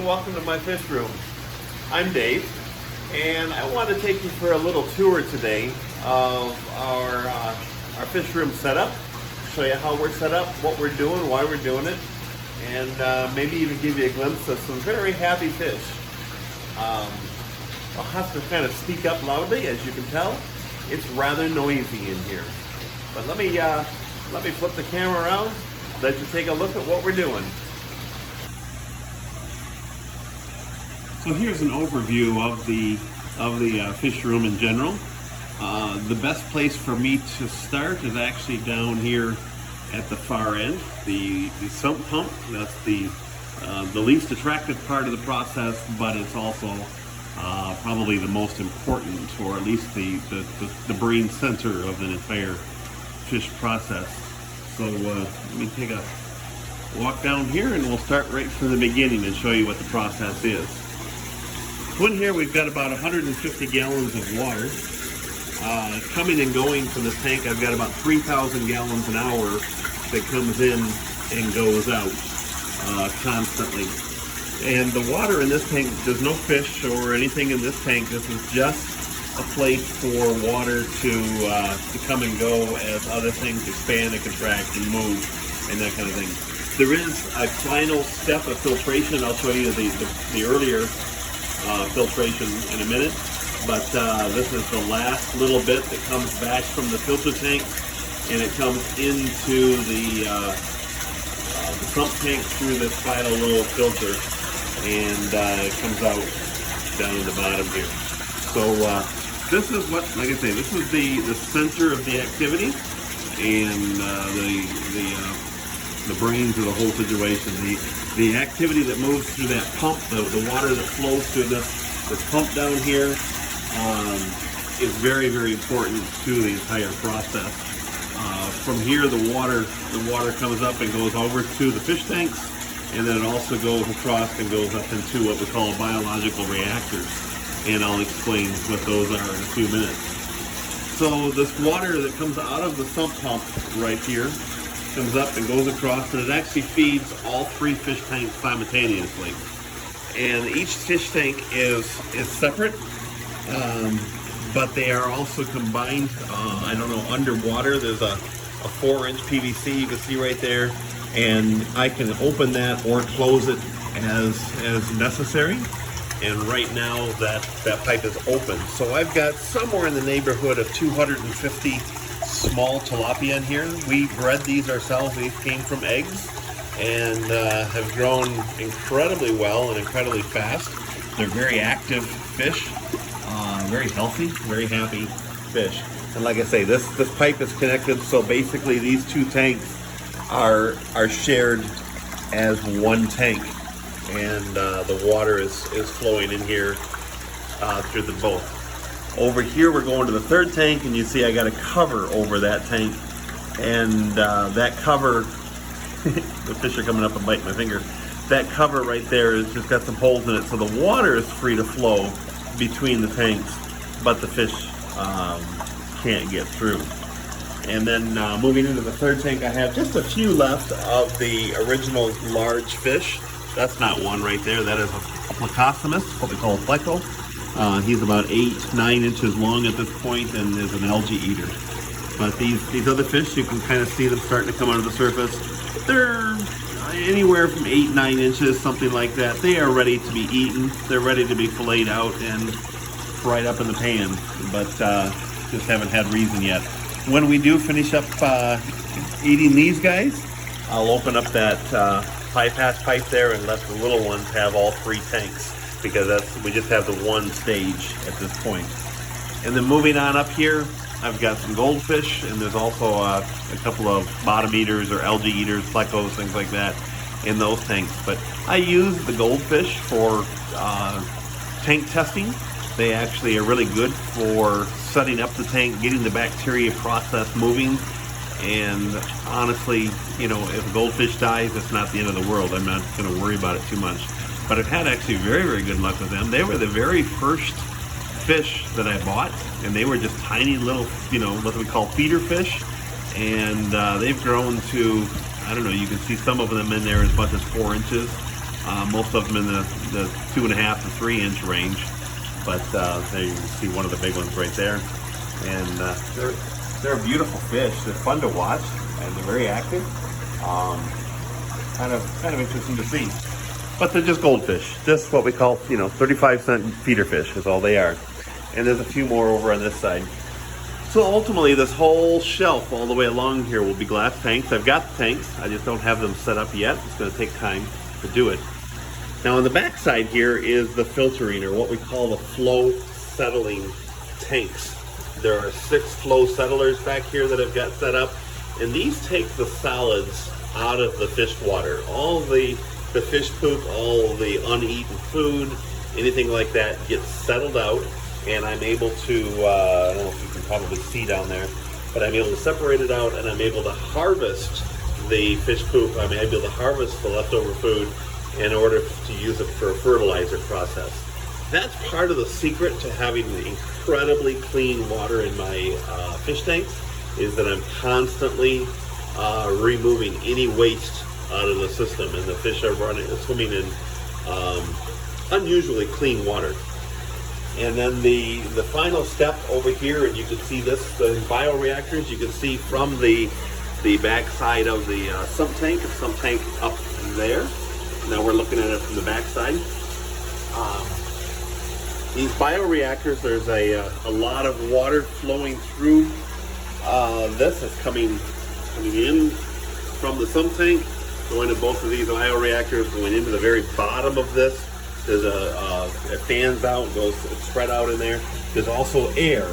and welcome to my fish room. I'm Dave, and I want to take you for a little tour today of our fish room setup, show you how we're set up, what we're doing, why we're doing it, and maybe even give you a glimpse of some very happy fish. I'll have to kind of speak up loudly, as you can tell. It's rather noisy in here. But let me flip the camera around, let you take a look at what we're doing. So here's an overview of the fish room in general. The best place for me to start is actually down here at the far end, the sump pump. That's the least attractive part of the process, but it's also probably the most important, or at least the brain center of the entire fish process. So let me take a walk down here and we'll start right from the beginning and show you what the process is. So in here we've got about 150 gallons of water coming and going from this tank. I've got about 3,000 gallons an hour that comes in and goes out constantly. And the water in this tank, there's no fish or anything in this tank. This is just a place for water to come and go as other things expand and contract and move and that kind of thing. There is a final step of filtration. I'll show you the earlier filtration in a minute, but this is the last little bit that comes back from the filter tank, and it comes into the sump tank through this final little filter, and it comes out down in the bottom here. So this is what, like I say, this is the center of the activity and the brains of the whole situation. The activity that moves through that pump, the water that flows through this pump down here is very, very important to the entire process. From here, the water comes up and goes over to the fish tanks, and then it also goes across and goes up into what we call biological reactors. And I'll explain what those are in a few minutes. So this water that comes out of the sump pump right here comes up and goes across, and it actually feeds all three fish tanks simultaneously. And each fish tank is separate, but they are also combined, I don't know, underwater. There's a 4-inch PVC you can see right there, and I can open that or close it as necessary. And right now that pipe is open. So I've got somewhere in the neighborhood of 250 small tilapia in here. We bred these ourselves. These came from eggs and have grown incredibly well and incredibly fast. They're very active fish, very healthy, very happy fish. And like I say, this pipe is connected, so basically these two tanks are shared as one tank. And the water is flowing in here through the both. Over here we're going to the third tank, and you see I got a cover over that tank, and that cover the fish are coming up and biting my finger. That cover right there is just got some holes in it, so the water is free to flow between the tanks, but the fish can't get through. And then moving into the third tank, I have just a few left of the original large fish. That's not one right there. That is a plecostomus, what we call a pleco. He's about 8-9 inches long at this point and is an algae eater. But these other fish, you can kind of see them starting to come out of the surface. They're anywhere from 8-9 inches, something like that. They are ready to be eaten. They're ready to be filleted out and fried up in the pan, but just haven't had reason yet. When we do finish up eating these guys, I'll open up that bypass pipe there and let the little ones have all three tanks, because we just have the one stage at this point. And then moving on up here, I've got some goldfish, and there's also a couple of bottom eaters or algae eaters, plecos, things like that in those tanks. But I use the goldfish for tank testing. They actually are really good for setting up the tank, getting the bacteria process moving. And honestly, you know, if a goldfish dies, it's not the end of the world. I'm not going to worry about it too much. But I've had actually very, very good luck with them. They were the very first fish that I bought, and they were just tiny little, you know, what we call feeder fish. And they've grown to, I don't know, you can see some of them in there as much as 4 inches. Most of them in the 2.5 to 3 inch range. But there you can see one of the big ones right there. And they're a beautiful fish. They're fun to watch and they're very active. Kind of interesting to see. But they're just goldfish. Just what we call, 35-cent feeder fish is all they are. And there's a few more over on this side. So ultimately, this whole shelf all the way along here will be glass tanks. I've got the tanks. I just don't have them set up yet. It's going to take time to do it. Now on the back side here is the filtering, or what we call the flow settling tanks. There are 6 flow settlers back here that I've got set up. And these take the solids out of the fish water. All the fish poop, all the uneaten food, anything like that gets settled out. And I'm able to, I don't know if you can probably see down there, but I'm able to separate it out and I'm able to harvest the fish poop. I'm able to harvest the leftover food in order to use it for a fertilizer process. That's part of the secret to having incredibly clean water in my fish tanks, is that I'm constantly removing any waste out of the system, and the fish are swimming in unusually clean water. And then the final step over here, and you can see this, the bioreactors, you can see from the back side of the sump tank up there. Now we're looking at it from the back side. These bioreactors, there's a lot of water flowing through this. Is coming in from the sump tank, going to both of these bioreactors, going into the very bottom of this. There's it fans out, goes spread out in there. There's also air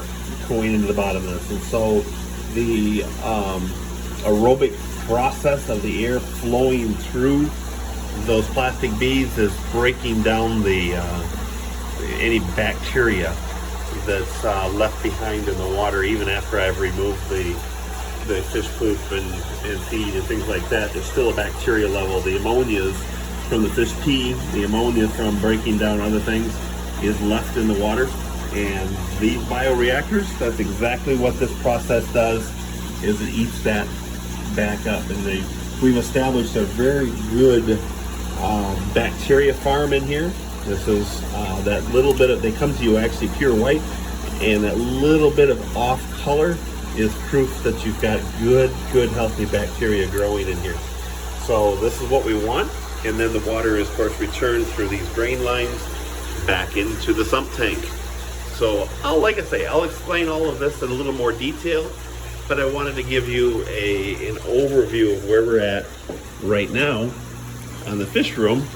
going into the bottom of this, and so the aerobic process of the air flowing through those plastic beads is breaking down the any bacteria that's left behind in the water. Even after I've removed the fish poop and feed and things like that, there's still a bacteria level. The ammonia's from the fish pee, the ammonia from breaking down other things is left in the water. And these bioreactors, that's exactly what this process does, is it eats that back up. And we've established a very good bacteria farm in here. This is that little bit of, they come to you actually pure white, and that little bit of off color is proof that you've got good healthy bacteria growing in here. So this is what we want. And then the water is, of course, returned through these drain lines back into the sump tank. So, like I say, I'll explain all of this in a little more detail, but I wanted to give you an overview of where we're at right now on the fish room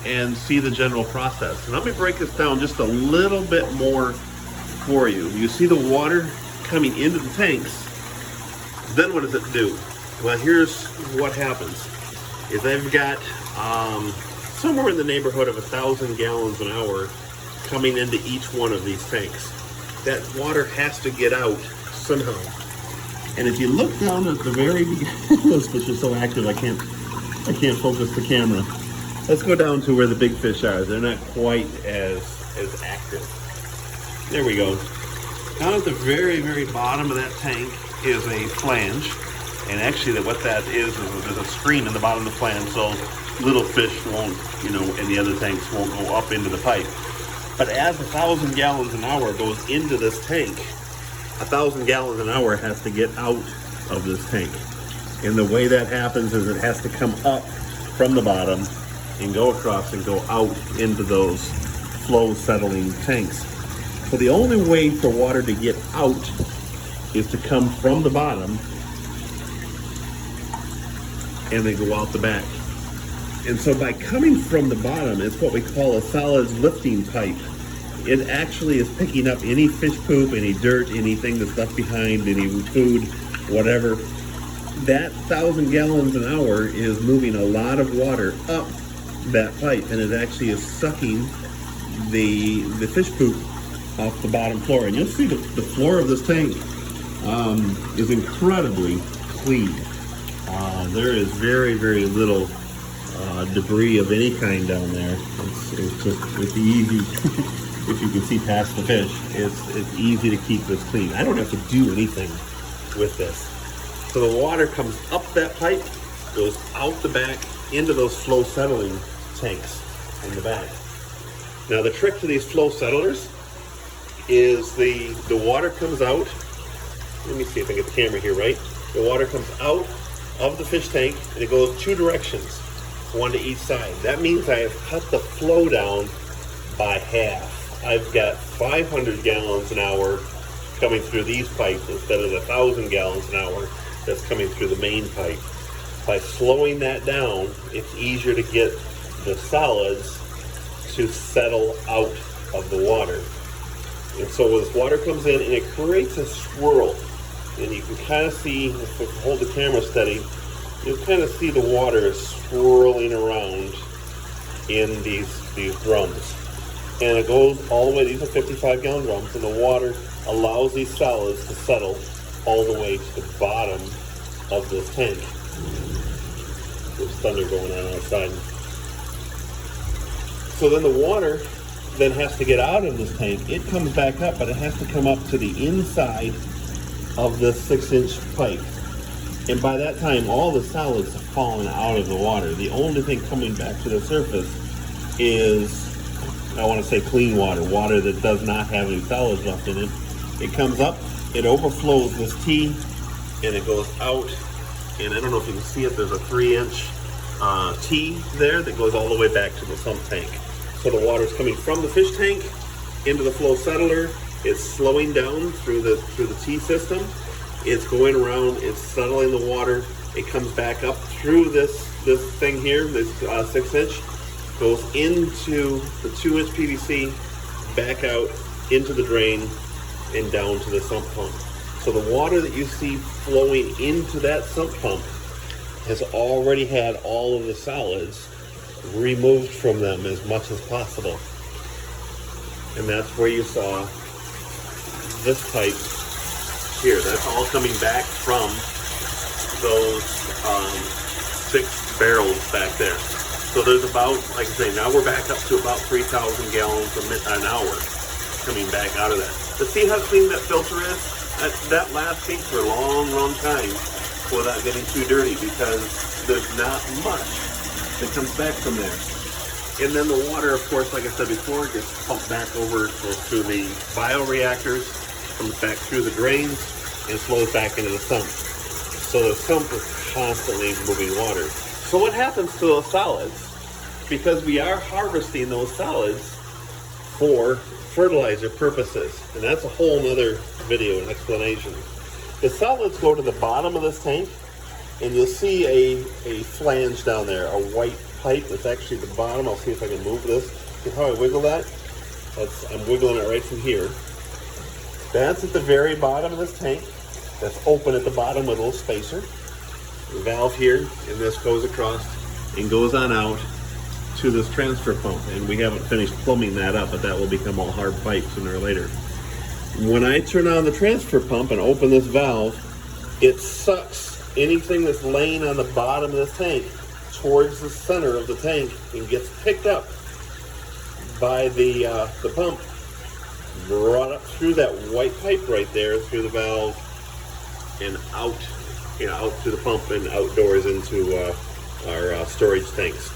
and see the general process. And let me break this down just a little bit more for you. You see the water coming into the tanks. Then what does it do? Well, here's what happens. Is I've got somewhere in the neighborhood of 1,000 gallons an hour coming into each one of these tanks. That water has to get out somehow. And if you look down at the very beginning, those fish are so active I can't focus the camera. Let's go down to where the big fish are. They're not quite as active. There we go. Down at the very bottom of that tank is a flange. And actually what that is there's a screen in the bottom of the flange, so little fish won't, and the other tanks won't go up into the pipe. But as 1,000 gallons an hour goes into this tank, 1,000 gallons an hour has to get out of this tank. And the way that happens is it has to come up from the bottom and go across and go out into those flow settling tanks. So the only way for water to get out is to come from the bottom and then go out the back. And so by coming from the bottom, it's what we call a solids lifting pipe. It actually is picking up any fish poop, any dirt, anything that's left behind, any food, whatever. That 1,000 gallons an hour is moving a lot of water up that pipe, and it actually is sucking the fish poop off the bottom floor. And you'll see the floor of this tank is incredibly clean. There is very little debris of any kind down there. It's easy. If you can see past the fish, it's easy to keep this clean. I don't have to do anything with this. So the water comes up that pipe, goes out the back into those flow settling tanks in the back. Now the trick to these flow settlers is the water comes out. Let me see if I get the camera here right. The water comes out of the fish tank and it goes two directions, one to each side. That means I have cut the flow down by half. I've got 500 gallons an hour coming through these pipes instead of the 1,000 gallons an hour that's coming through the main pipe. By slowing that down, it's easier to get the solids to settle out of the water. And so when this water comes in and it creates a swirl, and you can kind of see, if you hold the camera steady, you'll kind of see the water swirling around in these drums. And it goes all the way, these are 55-gallon drums, and the water allows these solids to settle all the way to the bottom of this tank. There's thunder going on outside. So then the water then has to get out of this tank. It comes back up, but it has to come up to the inside of this 6-inch pipe. And by that time, all the solids have fallen out of the water. The only thing coming back to the surface is, I want to say, clean water, water that does not have any solids left in it. It comes up, it overflows this T, and it goes out. And I don't know if you can see it, there's a 3-inch T there that goes all the way back to the sump tank. So the water is coming from the fish tank into the flow settler. It's slowing down through the T system. It's going around, it's settling the water. It comes back up through this thing here, this 6-inch, goes into the 2-inch PVC, back out into the drain and down to the sump pump. So the water that you see flowing into that sump pump has already had all of the solids removed from them as much as possible. And that's where you saw this pipe here. That's all coming back from those 6 barrels back there. So there's about, like I say, now we're back up to about 3,000 gallons an hour coming back out of that. But see how clean that filter is? That lasts for a long, long time without getting too dirty, because there's not much that comes back from there. And then the water, of course, like I said before, gets pumped back over, goes through the bioreactors, comes back through the drains, and flows back into the sump. So the sump is constantly moving water. So what happens to those solids? Because we are harvesting those solids for fertilizer purposes, and that's a whole nother video and explanation. The solids go to the bottom of this tank, and you'll see a flange down there, a white pipe that's actually at the bottom. I'll see if I can move this. See how I wiggle that? I'm wiggling it right from here. That's at the very bottom of this tank. That's open at the bottom with a little spacer. The valve here, and this goes across and goes on out to this transfer pump. And we haven't finished plumbing that up, but that will become all hard pipe sooner or later. When I turn on the transfer pump and open this valve, it sucks anything that's laying on the bottom of this tank towards the center of the tank and gets picked up by the pump, brought up through that white pipe right there, through the valve, and out, out to the pump and outdoors into our storage tanks.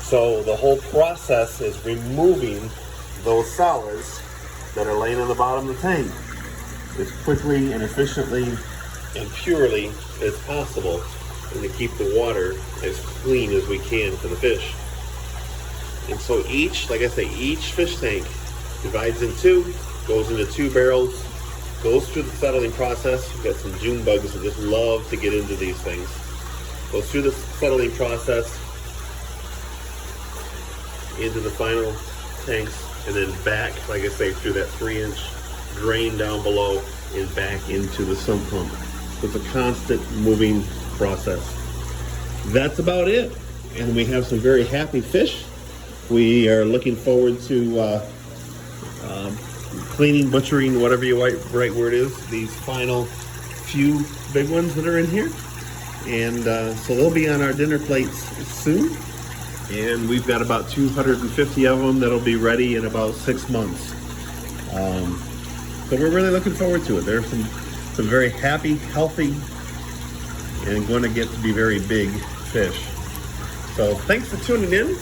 So the whole process is removing those solids that are laying on the bottom of the tank as quickly and efficiently and purely as possible, and to keep the water as clean as we can for the fish. And so each, like I say, each fish tank divides in two, goes into 2 barrels, goes through the settling process. We've got some June bugs that just love to get into these things. Goes through the settling process into the final tanks, and then back, like I say, through that 3-inch drain down below and back into the sump pump. So it's a constant moving process. That's about it. And we have some very happy fish. We are looking forward to cleaning, butchering, whatever your right word is, these final few big ones that are in here. And so they'll be on our dinner plates soon. And we've got about 250 of them that'll be ready in about 6 months. So we're really looking forward to it. There's some very happy, healthy, and going to get to be very big fish. So thanks for tuning in.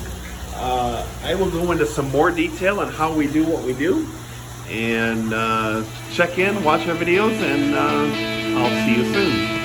I will go into some more detail on how we do what we do. And check in, watch our videos, and I'll see you soon.